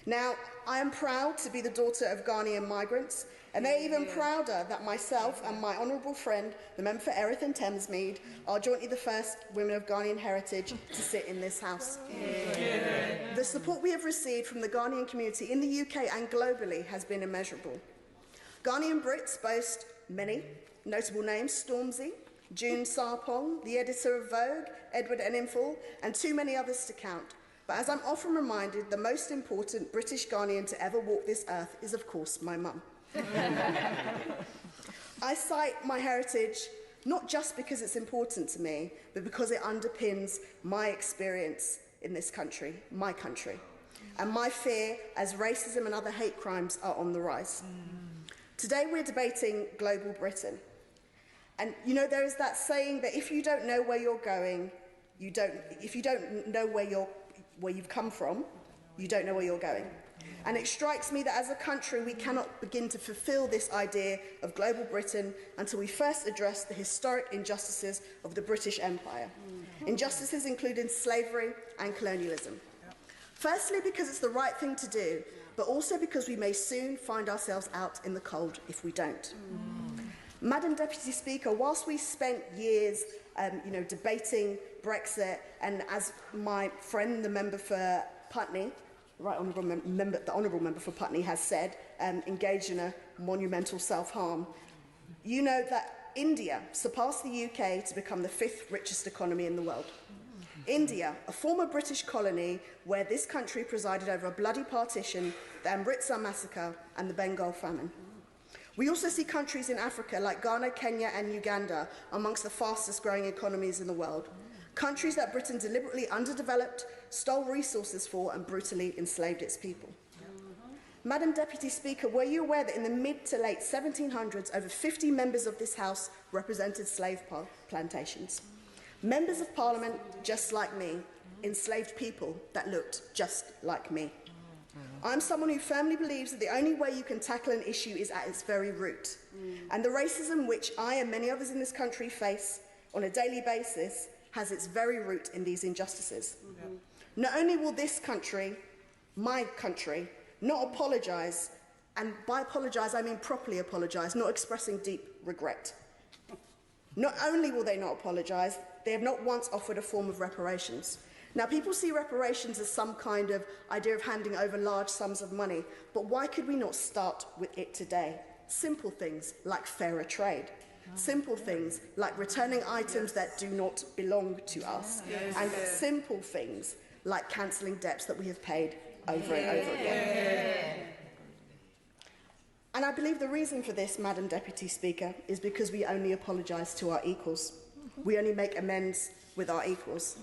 Now, I am proud to be the daughter of Ghanaian migrants, and they're even prouder that myself and my honourable friend, the member for Erith and Thamesmead, are jointly the first women of Ghanaian heritage to sit in this House. The support we have received from the Ghanaian community in the UK and globally has been immeasurable. Ghanaian Brits boast many notable names: Stormzy, June Sarpong, the editor of Vogue, Edward Enninful, and too many others to count. But as I'm often reminded, the most important British Ghanaian to ever walk this earth is, of course, my mum. I cite my heritage not just because it's important to me, but because it underpins my experience in this country, my country, and my fear as racism and other hate crimes are on the rise. Today we're debating global Britain. And you know, there is that saying that if you don't know where you're going, if you don't know where you've come from, you don't know where you're going. And it strikes me that as a country, we cannot begin to fulfill this idea of global Britain until we first address the historic injustices of the British Empire. Injustices including slavery and colonialism. Firstly, because it's the right thing to do, but also because we may soon find ourselves out in the cold if we don't. Madam Deputy Speaker, whilst we spent years debating Brexit, and as my friend, the member for Putney, the honourable member for Putney has said, engaged in a monumental self-harm, you know that India surpassed the UK to become the 5th richest economy in the world. India, a former British colony where this country presided over a bloody partition, the Amritsar massacre and the Bengal famine. We also see countries in Africa like Ghana, Kenya and Uganda amongst the fastest growing economies in the world. Countries that Britain deliberately underdeveloped, stole resources for and brutally enslaved its people. Madam Deputy Speaker, were you aware that in the mid to late 1700s, over 50 members of this House represented slave plantations? Members of Parliament, just like me, enslaved people that looked just like me. I'm someone who firmly believes that the only way you can tackle an issue is at its very root. And the racism which I and many others in this country face on a daily basis has its very root in these injustices. Not only will this country, my country, not apologise, and by apologise I mean properly apologise, not expressing deep regret. Not only will they not apologise, they have not once offered a form of reparations. Now, people see reparations as some kind of idea of handing over large sums of money, but why could we not start with it today? Simple things like fairer trade. Simple things like returning items that do not belong to us. And simple things like cancelling debts that we have paid over and over again. And I believe the reason for this, Madam Deputy Speaker, is because we only apologise to our equals. We only make amends with our equals.